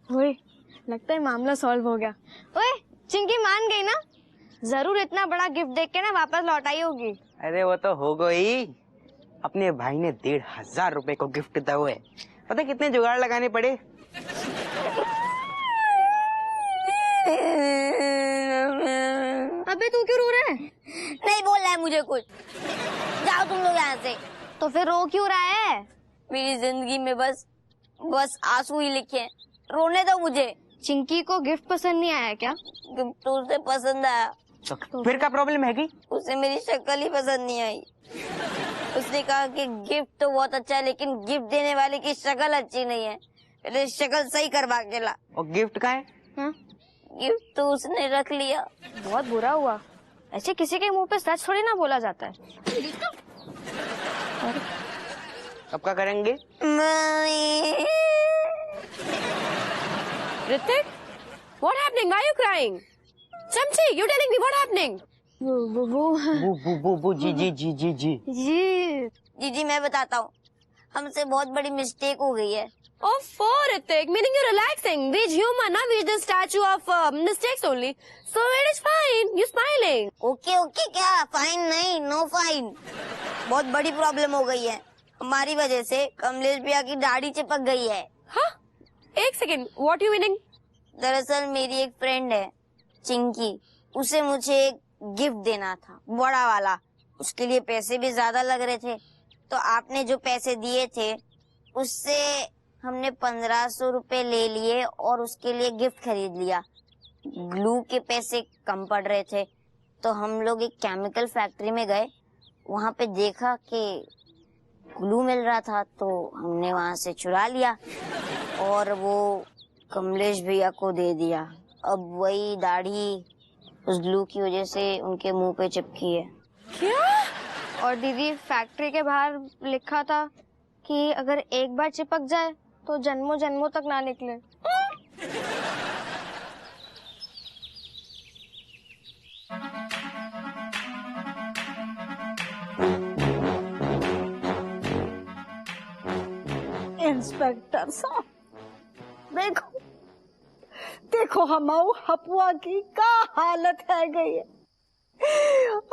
ओए, लगता है मामला सॉल्व हो गया। ओए, चिंकी मान गई ना? जरूर इतना बड़ा गिफ्ट देख के ना वापस लौटाई होगी। अरे वो तो हो गई। अपने भाई ने 1500 रुपए को गिफ्ट दिया हुए। पता कितने जुगाड़ लगाने पड़े। अबे तू क्यों रो रहा है? नहीं बोल रहा है मुझे कुछ। जाओ तुम लोग यहाँ से। तो फिर रो क्यों रहा है? मेरी जिंदगी में बस आंसू ही लिखे हैं। रोने दो मुझे। चिंकी को गिफ्ट पसंद नहीं आया क्या? गिफ्ट तो उसे पसंद आया। तो फिर क्या प्रॉब्लम है? उसे मेरी शक्ल ही पसंद नहीं आई। उसने कहा कि गिफ्ट तो बहुत अच्छा है लेकिन गिफ्ट देने वाले की शक्ल अच्छी नहीं है। पहले शक्ल सही करवा के ला। और गिफ्ट कहाँ है? गिफ्ट तो उसने रख लिया। बहुत बुरा हुआ। ऐसे किसी के मुंह पे सच थोड़ी ना बोला जाता है। अब क्या करेंगे? Ritik, what happening? Why are you crying? Chamchi, you telling me what happening? बू जी। जी मैं बताता हूँ। हमसे बहुत बड़ी मिस्टेक हो गई है। Oh, for Ritik, meaning you're relaxing. We're human, we're just statue of mistakes only. So it is fine. You're smiling. Okay क्या? फाइन नहीं, नो फाइन। बहुत बड़ी प्रॉब्लम हो गई है। हमारी वजह से कमलेश भैया की दाढ़ी चिपक गई है। हाँ? एक सेकेंड, what you meaning? दरअसल मेरी एक फ्रेंड है चिंकी, उसे मुझे एक गिफ्ट देना था, बड़ा वाला। उसके लिए पैसे भी ज्यादा लग रहे थे, तो आपने जो पैसे दिए थे उससे हमने 1500 रुपए ले लिए और उसके लिए गिफ्ट खरीद लिया। ग्लू के पैसे कम पड़ रहे थे, तो हम लोग एक केमिकल फैक्ट्री में गए। वहाँ पे देखा कि ग्लू मिल रहा था, तो हमने वहाँ से चुरा लिया और वो कमलेश भैया को दे दिया। अब वही दाढ़ी उस ग्लू की वजह से उनके मुंह पे चिपकी है। क्या? और दीदी, फैक्ट्री के बाहर लिखा था कि अगर एक बार चिपक जाए तो जन्मों जन्मों तक ना निकले। इंस्पेक्टर साहब, देखो हमाऊ हपुआ की का हालत है गई है।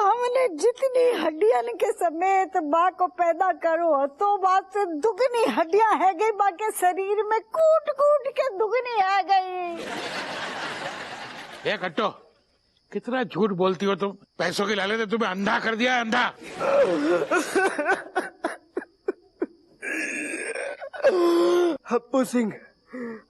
हमने जितनी हड्डियां के समेत माँ को पैदा करो तो बात से दुगनी हड्डियां है गई, माँ के शरीर में कूट कूट के दुगनी है गई। ये कट्टो, कितना झूठ बोलती हो तुम। पैसों के लालच ने तुम्हें अंधा कर दिया है, अंधा। हप्पू सिंह,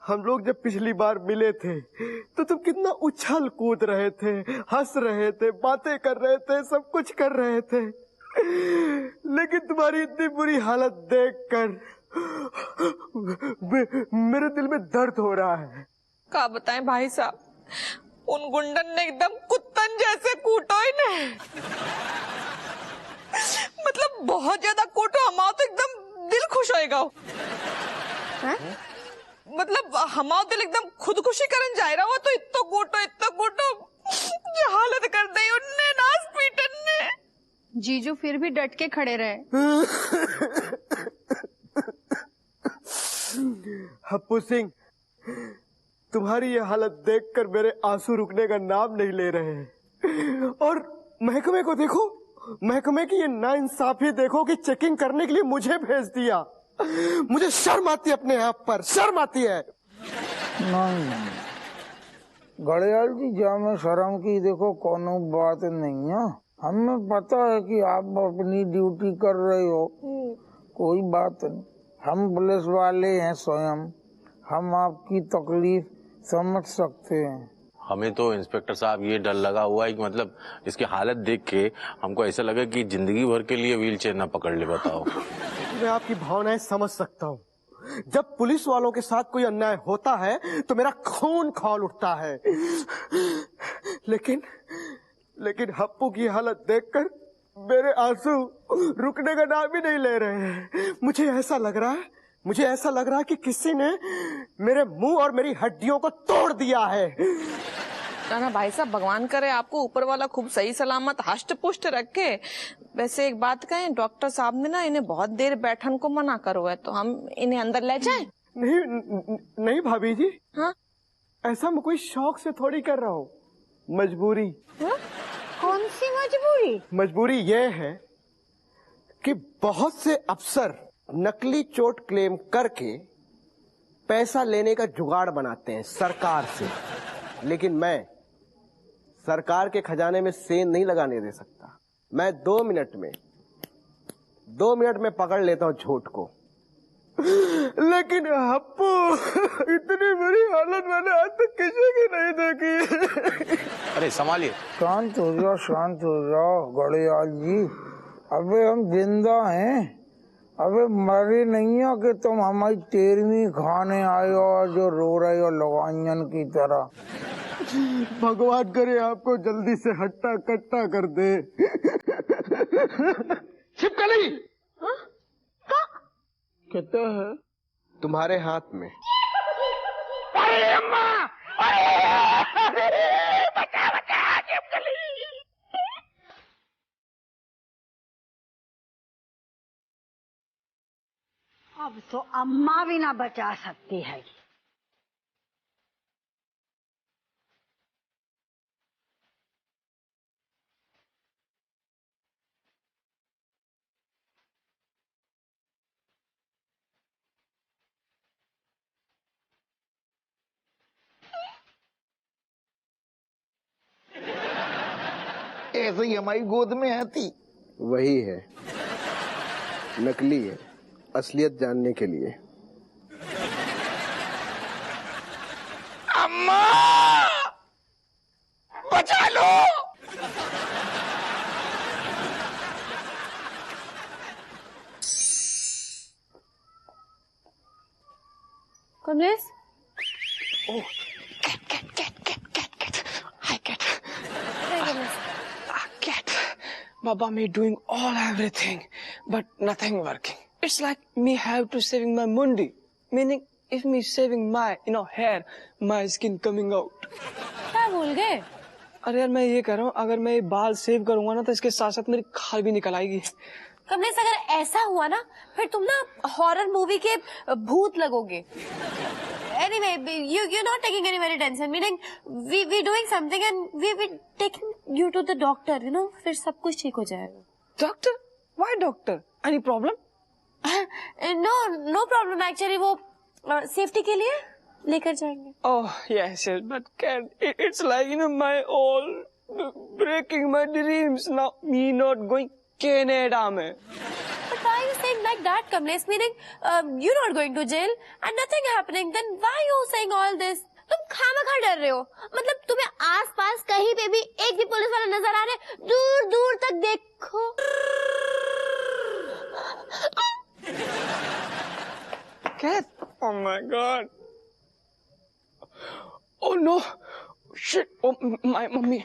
हम लोग जब पिछली बार मिले थे तो तुम कितना उछल कूद रहे थे, हंस रहे थे, बातें कर रहे थे, सब कुछ कर रहे थे। लेकिन तुम्हारी इतनी बुरी हालत देखकर मेरे दिल में दर्द हो रहा है। क्या बताएं भाई साहब, उन गुंडन ने एकदम कुत्तन जैसे कूटो इन्हें। मतलब बहुत ज्यादा कूटो, हमारा तो एकदम दिल खुश होएगा। मतलब हमारा दिल एकदम खुदकुशी करन जा रहा हो, तो इतना कूटो जो हालत कर दी उनने, नास पीटन ने। जीजू फिर भी डट के खड़े रहे। हप्पू सिंह, तुम्हारी ये हालत देखकर मेरे आंसू रुकने का नाम नहीं ले रहे। और महकमे को देखो, महकमे की ये नाइंसाफी देखो कि चेकिंग करने के लिए मुझे भेज दिया। मुझे शर्म आती है, अपने आप पर शर्म आती है। नहीं गड़ियाल जी, जामे शर्म की देखो कोनो बात नहीं है। हमें पता है कि आप अपनी ड्यूटी कर रहे हो, कोई बात नहीं। हम पुलिस वाले हैं स्वयं, हम आपकी तकलीफ समझ सकते हैं। हमें तो इंस्पेक्टर साहब ये डर लगा हुआ है कि मतलब इसकी हालत देख के हमको ऐसा लगा कि जिंदगी भर के लिए व्हील चेयर ना पकड़ ले। बताओ। मैं आपकी भावनाएं समझ सकता हूँ। जब पुलिस वालों के साथ कोई अन्याय होता है तो मेरा खून खौल उठता है। लेकिन हप्पू की हालत देखकर मेरे आंसू रुकने का नाम ही नहीं ले रहे हैं। मुझे ऐसा लग रहा है कि किसी ने मेरे मुंह और मेरी हड्डियों को तोड़ दिया है। ना भाई साहब, भगवान करे आपको ऊपर वाला खूब सही सलामत हष्ट पुष्ट रखे। वैसे एक बात कहें, डॉक्टर साहब ने ना इन्हें बहुत देर बैठन को मना करो है, तो हम इन्हें अंदर ले जाएं? नहीं भाभी जी। हाँ? ऐसा मैं कोई शौक से थोड़ी कर रहा हूँ, मजबूरी। हाँ? कौन सी मजबूरी? मजबूरी ये है कि बहुत से अफसर नकली चोट क्लेम करके पैसा लेने का जुगाड़ बनाते हैं सरकार से, लेकिन मैं सरकार के खजाने में सेंध नहीं लगाने दे सकता। मैं 2 मिनट में पकड़ लेता हूँ झूठ को। लेकिन हप्पू, इतनी बुरी हालत मैंने आज तक किसी की नहीं देखी। अरे संभालिए। शांत हो जाओ गड़ेयाल जी। अबे हम जिंदा हैं, अबे मरे नहीं हो कि तुम हमारी 13वीं खाने आए हो और जो रो रहे हो लगाइन की तरह। भगवान करे आपको जल्दी से हट्टा कट्टा कर दे। छिपकली कहते हैं तुम्हारे हाथ में। अरे अम्मा, बचा छिपकली। अब तो अम्मा भी ना बचा सकती है। ऐसे ही हमारी गोद में आती। वही है, नकली है, असलियत जानने के लिए। अम्मा, बचा लो। Kamlesh, Baba me doing everything, but nothing working. It's like me have to saving my mundi, meaning if me saving my hair, my skin coming out. क्या भूल गए? अरे यार मैं ये कह रहा हूँ, अगर मैं ये बाल सेव करूंगा ना तो इसके साथ साथ मेरी खाल भी निकल आएगी। कमलेश, अगर ऐसा हुआ ना फिर तुम ना हॉरर मूवी के भूत लगोगे। Anyway, you're not taking any tension. Meaning, we doing something and we taking you to the doctor. फिर सब कुछ ठीक हो जाएगा। Doctor? Why doctor? Any problem? No problem actually. वो सेफ्टी के लिए लेकर जाएंगे। Oh yes, but it's like my all breaking my dreams now. Me not going Canada में। But why are you saying like that, Kamlesh? Meaning, you're not going to jail and nothing happening. Then why are you saying all this? तुम खामखा डर रहे हो। मतलब तुम्हें आसपास कहीं पे भी एक भी पुलिस वाला नजर आ रहा है? दूर दूर तक देखो। Cat? Oh my God. Oh no. Shit. Oh, my mummy.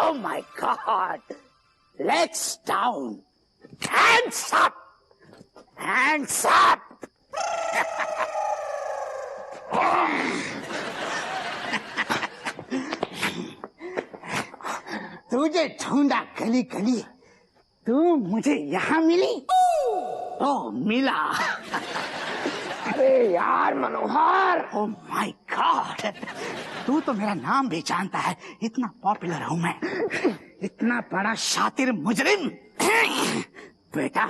Oh my God! Legs down! Hands up! Hands up! तुझे ढूंढा गली गली, तू मुझे यहाँ मिली? तो मिला। अरे यार मनोहर, oh my God! तू तो मेरा नाम भी जानता है, इतना पॉपुलर हूँ मैं, इतना बड़ा शातिर मुजरिम। बेटा,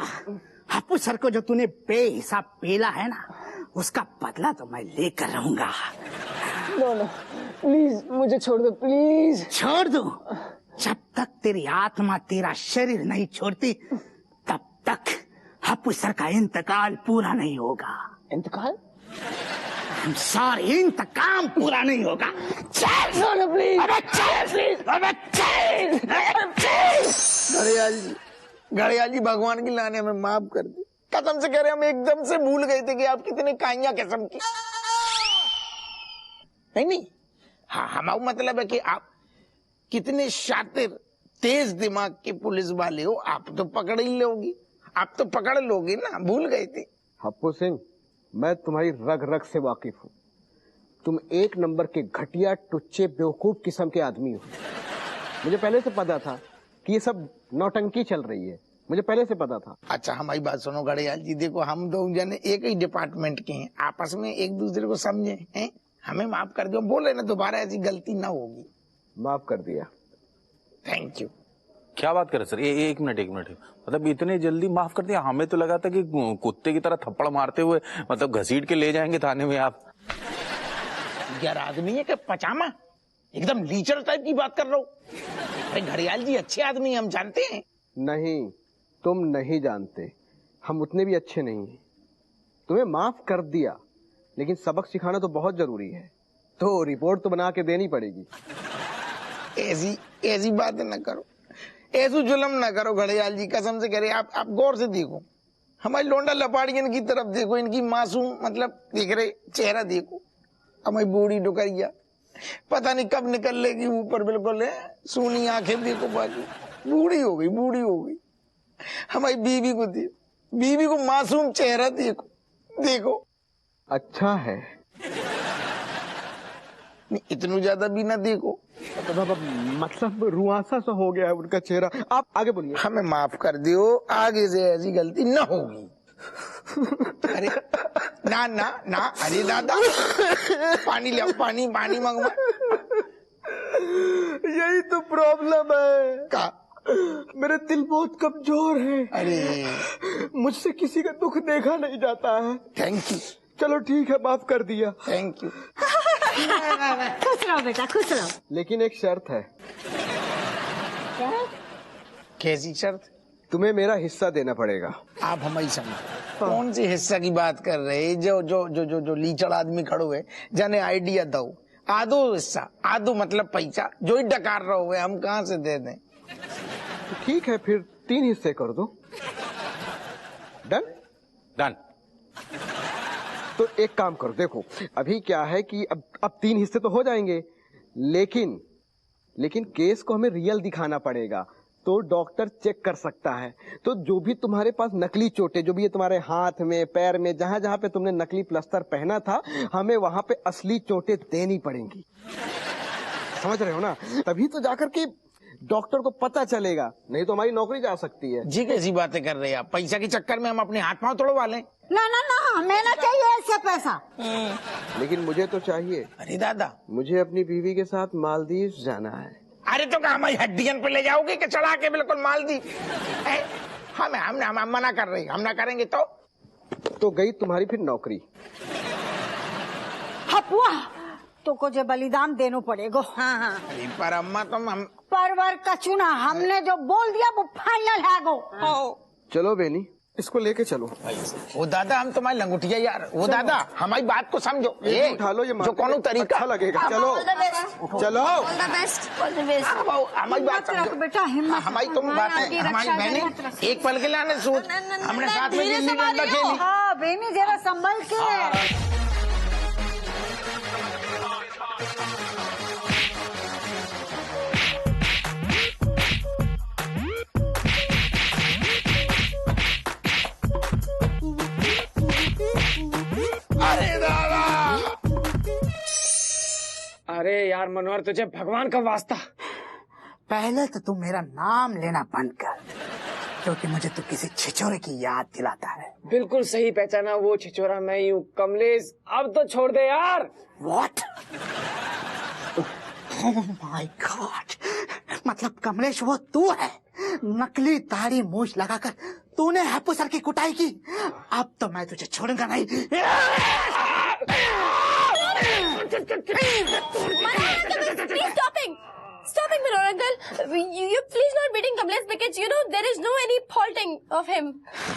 हप्पू सर को जो तूने बेहिसाब पेला है ना, उसका बदला तो मैं लेकर रहूंगा। No, प्लीज मुझे छोड़ दो, प्लीज। छोड़ दूं? जब तक तेरी आत्मा तेरा शरीर नहीं छोड़ती, तब तक हप्पू सर का इंतकाल पूरा नहीं होगा। इंतकाल? I'm sorry, इंतकाम पूरा नहीं होगा। चल! No, please! अबे चल! प्लीज! अबे चल! घड़ियाल जी, भगवान की लाने में माफ कर दी। कसम से कह रहे, हम एकदम से भूल गए थे कि आप कितने काइया किस्म की। नहीं, हाँ, हमारा मतलब है कि आप कितने शातिर तेज दिमाग की पुलिस वाले हो। आप तो पकड़ ही लोगी, आप तो पकड़ लोगी ना, भूल गई थी। हप्पू सिंह, मैं तुम्हारी रग रग से वाकिफ हूँ। तुम एक नंबर के घटिया, टुच्चे, बेवकूफ किस्म के आदमी हो। मुझे पहले से पता था कि ये सब नौटंकी चल रही है, मुझे पहले से पता था। अच्छा हमारी बात सुनो घड़ियाल जी, देखो हम दो जने एक ही डिपार्टमेंट के हैं, आपस में एक दूसरे को समझे हैं। हमें माफ कर दो, बोले ना दोबारा ऐसी गलती ना होगी। माफ कर दिया। Thank you. क्या बात करे सर, एक मिनट मतलब इतने जल्दी माफ कर दिया? हमें तो लगा था कि कुत्ते की तरह थप्पड़ मारते हुए मतलब घसीट के ले जाएंगे थाने में आप। यार आदमी है कि पचामा, एकदम लीचर टाइप की बात कर रहा हूँ। अरे घड़ियाल जी अच्छे आदमी हम जानते हैं। नहीं, तुम नहीं जानते, हम उतने भी अच्छे नहीं हैं। तुम्हें माफ कर दिया, लेकिन सबक सिखाना तो बहुत जरूरी है, तो रिपोर्ट तो बना के देनी पड़ेगी। ऐसी बातें न करो, ऐसा जुल्म ना करो घड़ियाल जी, कसम से कह रहे। आप गौर से देखो, हमारी लोंडा लपाड़ियन की तरफ देखो, इनकी मासूम मतलब देख रहे चेहरा देखो। हमारी बूढ़ी डुकरिया पता नहीं कब निकल लेगी ऊपर, बिल्कुल है सूनी आंखें देखो, बाकी बूढ़ी हो गई। हमारी बीवी को देखो, बीवी को मासूम चेहरा देखो। अच्छा है, इतना ज्यादा भी ना देखो। मतलब रुआसा सा हो गया है उनका चेहरा। आप आगे बोलिए। हमें माफ कर दियो, आगे से ऐसी गलती न होगी। अरे ना अरे दादा पानी ले, पानी मंगवा। यही तो प्रॉब्लम है। का मेरे दिल बहुत कमजोर है। अरे मुझसे किसी का दुख देखा नहीं जाता है। Thank you. चलो ठीक है, माफ कर दिया। Thank you. खुश रहो बेटा, खुश रहो। लेकिन एक शर्त है। कैसी शर्त? तुम्हें मेरा हिस्सा देना पड़ेगा। आप हमारी समझ कौन सी हिस्सा की बात कर रहे हैं? जो लीचड़ आदमी खड़ो है, जाने आइडिया दो। आधो हिस्सा, आधो मतलब पैसा जो ही डकार रहो है, हम कहाँ से दे दें? तो ठीक है, फिर 3 हिस्से कर दो। डन। तो एक काम करो, देखो अभी क्या है कि अब 3 हिस्से तो हो जाएंगे, लेकिन केस को हमें रियल दिखाना पड़ेगा, तो डॉक्टर चेक कर सकता है। तो जो भी तुम्हारे पास नकली चोटें, जो भी है तुम्हारे हाथ में, पैर में, जहां जहां पे तुमने नकली प्लास्टर पहना था, हमें वहां पे असली चोटें देनी पड़ेंगी। समझ रहे हो ना? तभी तो जाकर के डॉक्टर को पता चलेगा, नहीं तो हमारी नौकरी जा सकती है। जी कैसी बातें कर रहे हैं आप? पैसा के चक्कर में हम अपने हाथ पांव तोड़वा लें? ना, हमें ना चाहिए ऐसा पैसा। लेकिन मुझे तो चाहिए। अरे दादा, मुझे अपनी बीवी के साथ मालदीव जाना है। अरे तो क्या हमारी हड्डियन पे ले जाओगे कि चढ़ा के बिल्कुल मालदीव? हम मना कर रहे हैं, हम ना करेंगे तो गई तुम्हारी फिर नौकरी। हपुआ तो को जो बलिदान देना पड़ेगा। हाँ। पर अम्मा तुम हम परवर का चुना, हमने जो बोल दिया वो फाइनल है गो। चलो बेनी, इसको लेके चलो। वो दादा हम तुम्हारी लंगोटिया यार, वो दादा हमारी बात को समझो। उठा लो, ये जो कौन तरीका अच्छा लगेगा। चलो हमारी बात समझो बेटा, हिम्मत। हमारी तुम बात है, हमारी बहनें एक पल के लाने सूट हमने साथ में गिल्ली डंडा खेली। हाँ बेनी, जरा संभल के। अरे यार मनोहर, तुझे भगवान का वास्ता, पहले तो तू मेरा नाम लेना बंद कर, क्योंकि मुझे तो किसी छिछोरे की याद दिलाता है। बिल्कुल सही पहचाना, वो छिछोरा मैं ही हूँ। कमलेश अब तो छोड़ दे यार। What? Oh my God! मतलब कमलेश वो तू है? नकली दाढ़ी मूछ लगाकर तूने हैप्पू सर की कुटाई की। अब तो मैं तुझे छोड़ूंगा नहीं। Stopping, Manor uncle. You please not beating Kamlesh because you know there is no any faulting of him.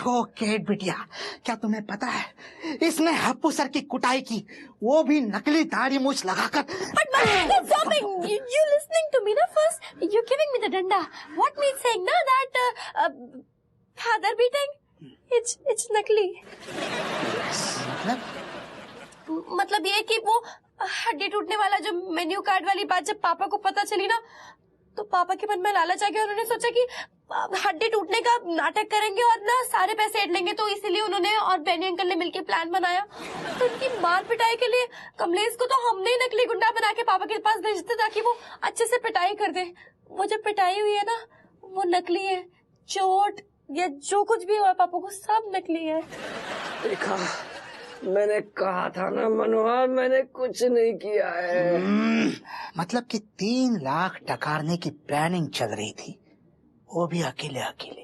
Okay बिटिया, क्या तुम्हें पता है इसने हैप्पू सर की कुटाई की, वो भी नकली दाढ़ी मूछ लगाकर। But stopping, you listening to me na first? You giving me the danda. What means saying na that father beating? It's नकली. मतलब ये कि वो हड्डी टूटने वाला जो मेन्यू कार्ड वाली बात जब पापा को पता चली ना, तो पापा के मन में लालच आ गया, उन्होंने सोचा कि हड्डी टूटने का नाटक करेंगे और ना सारे पैसे ऐड लेंगे, तो इसीलिए उन्होंने और बेनी अंकल ने मिलकर प्लान बनाया। तो उनकी मार पिटाई के लिए कमलेश को तो हमने ही नकली गुंडा बना के पापा के पास भेज दिया ताकि वो अच्छे से पिटाई कर दे। वो जब पिटाई हुई है ना, वो नकली है। चोट या जो कुछ भी हुआ पापा को, सब नकली है। देखा, मैंने कहा था ना मनोहर, मैंने कुछ नहीं किया है। मतलब कि 3 लाख डकारने की प्लानिंग चल रही थी, वो भी अकेले अकेले।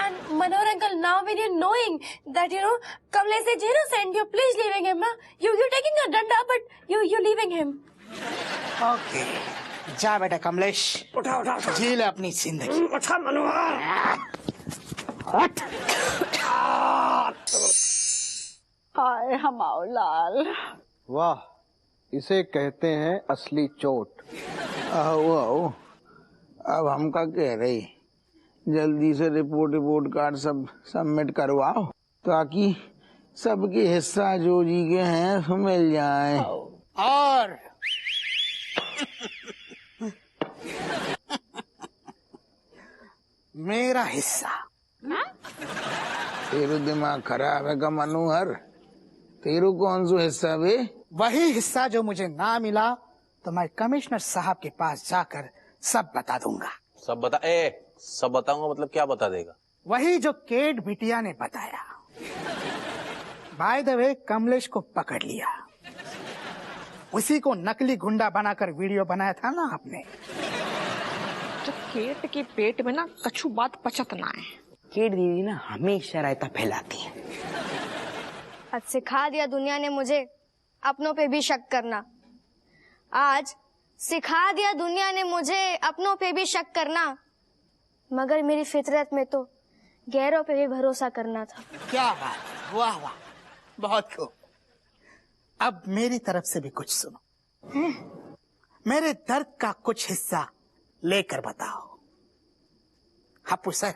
And Manohar uncle, now when you're knowing that Kamlesh is innocent, you're please leaving him, na? You're taking a danda, but you're leaving him. Okay, जा बेटा कमलेश, उठा उठा उठा, जी ले अपनी जिंदगी। उठा मनोहर। हाय हमाओ लाल। वाह, इसे कहते हैं असली चोट। आओ आओ, अब हम क्या कह रहे, जल्दी से रिपोर्ट कार्ड सब सबमिट करवाओ ताकि सबके हिस्सा जो जी के हैं मिल जाए। और मेरा हिस्सा। तेरे दिमाग खराब है का मनोहर? तेरू कौन सा हिस्सा बे? वही हिस्सा जो मुझे ना मिला तो मैं कमिश्नर साहब के पास जाकर सब बता दूंगा। सब बताऊंगा मतलब क्या बता देगा? वही जो केट बिटिया ने बताया। बाय द वे, कमलेश को पकड़ लिया। उसी को नकली गुंडा बनाकर वीडियो बनाया था ना आपने। तो केट के पेट में ना कछु बात पचत ना है। केट दीदी ना हमेशा रायता फैलाती है। आज सिखा दिया दुनिया ने मुझे अपनों पे भी शक करना। आज सिखा दिया दुनिया ने मुझे अपनों पे भी शक करना, मगर मेरी फितरत में तो गैरों पे भी भरोसा करना था। क्या बात, वाह वाह, बहुत खूब। अब मेरी तरफ से भी कुछ सुनो। मेरे दर्द का कुछ हिस्सा लेकर बताओ। हप्पू सर,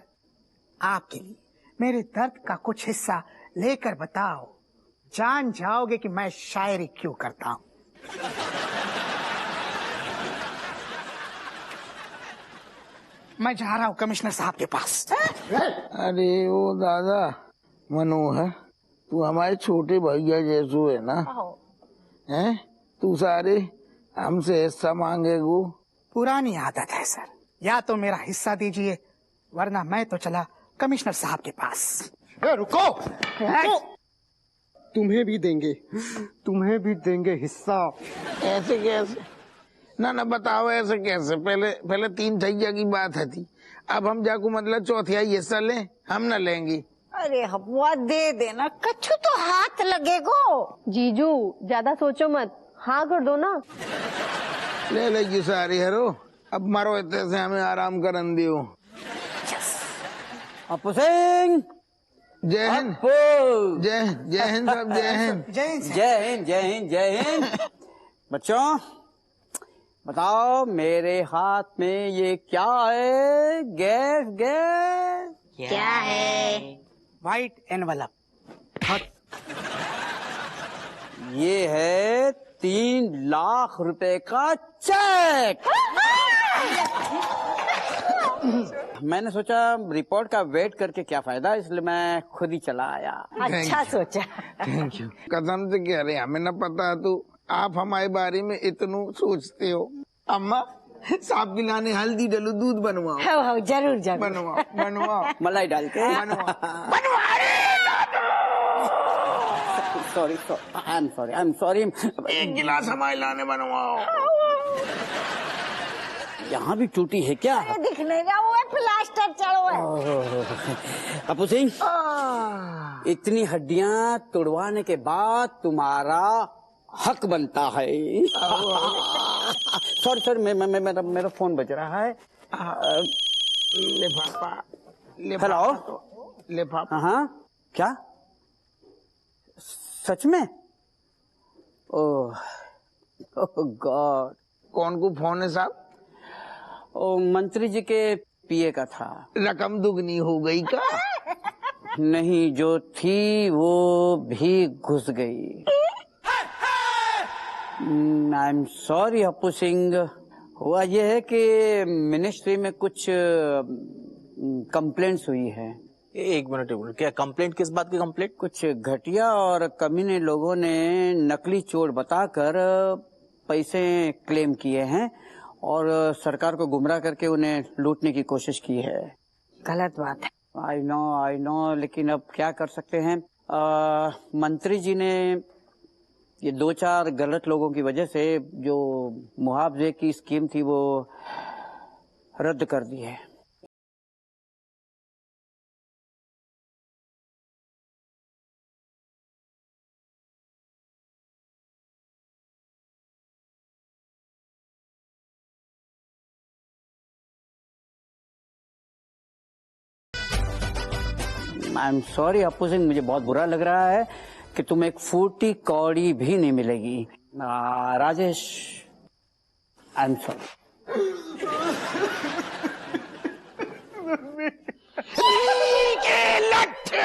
आपके लिए मेरे दर्द का कुछ हिस्सा लेकर बताओ, जान जाओगे कि मैं शायरी क्यों करता हूँ। मैं जा रहा हूँ कमिश्नर साहब के पास। अरे ओ दादा मनोहर, तू हमारे छोटे भैया जैसो है ना? हैं? तू सारे हमसे हिस्सा मांगेगो? पुरानी आदत है सर, या तो मेरा हिस्सा दीजिए वरना मैं तो चला कमिश्नर साहब के पास। रुको, रुको। तुम्हें भी देंगे हिस्सा। ऐसे कैसे? ना बताओ ऐसे कैसे? पहले 3 ठैया की बात है थी, अब हम जाको मतलब चौथियाई हिस्सा लें? हम न लेंगे। अरे हपुआ दे देना, कछु तो हाथ लगेगो। जीजू ज्यादा सोचो मत, हाँ कर दो ना। ले लेगी सारी हरो, अब मरो इतने से हमें आराम करन दियो। हप्पू सिंह, जय हिंद। जय हिंद सब, जय हिंद। जय हिंद। बच्चों बताओ, मेरे हाथ में ये क्या है? गैस क्या है? White envelope. ये है 3 लाख रुपए का चेक। मैंने सोचा रिपोर्ट का वेट करके क्या फायदा, इसलिए मैं खुद ही चला आया। अच्छा सोचा। Thank you. कसम से कह रहे, हमें न पता तो आप हमारे बारे में इतना सोचते हो। अम्मा, सांप खिलाने हल्दी डलो, दूध बनवाओ। हो जरूर बनवाओ मलाई डाल के सॉरी आई एम सॉरी। 1 गिलास हमारे लाने बनवाओ। यहाँ भी टूटी है क्या? दिखने का वो प्लास्टर चढ़ो है। हप्पू सिंह, इतनी हड्डियाँ तोड़वाने के बाद तुम्हारा हक बनता है। सॉरी मेरा फोन बज रहा है। हेलो, लिफाफा। हाँ क्या? सच में? ओह गॉड। कौन को फोन है साहब? ओ मंत्री जी के पीए का था। रकम दुगनी हो गई का? नहीं, जो थी वो भी घुस गई। I am sorry Happu Singh. हुआ ये है कि मिनिस्ट्री में कुछ कंप्लेंट्स हुई है। एक मिनट, क्या कंप्लेंट? किस बात की कंप्लेंट? कुछ घटिया और कमीने लोगों ने नकली चोर बताकर पैसे क्लेम किए हैं और सरकार को गुमराह करके उन्हें लूटने की कोशिश की है। गलत बात है। आई नो, लेकिन अब क्या कर सकते हैं। मंत्री जी ने ये 2-4 गलत लोगों की वजह से जो मुआवजे की स्कीम थी वो रद्द कर दी है। I am sorry Appu Singh, मुझे बहुत बुरा लग रहा है कि तुम्हें एक फूटी कौड़ी भी नहीं मिलेगी। Rajesh, I am sorry. के लट्ठे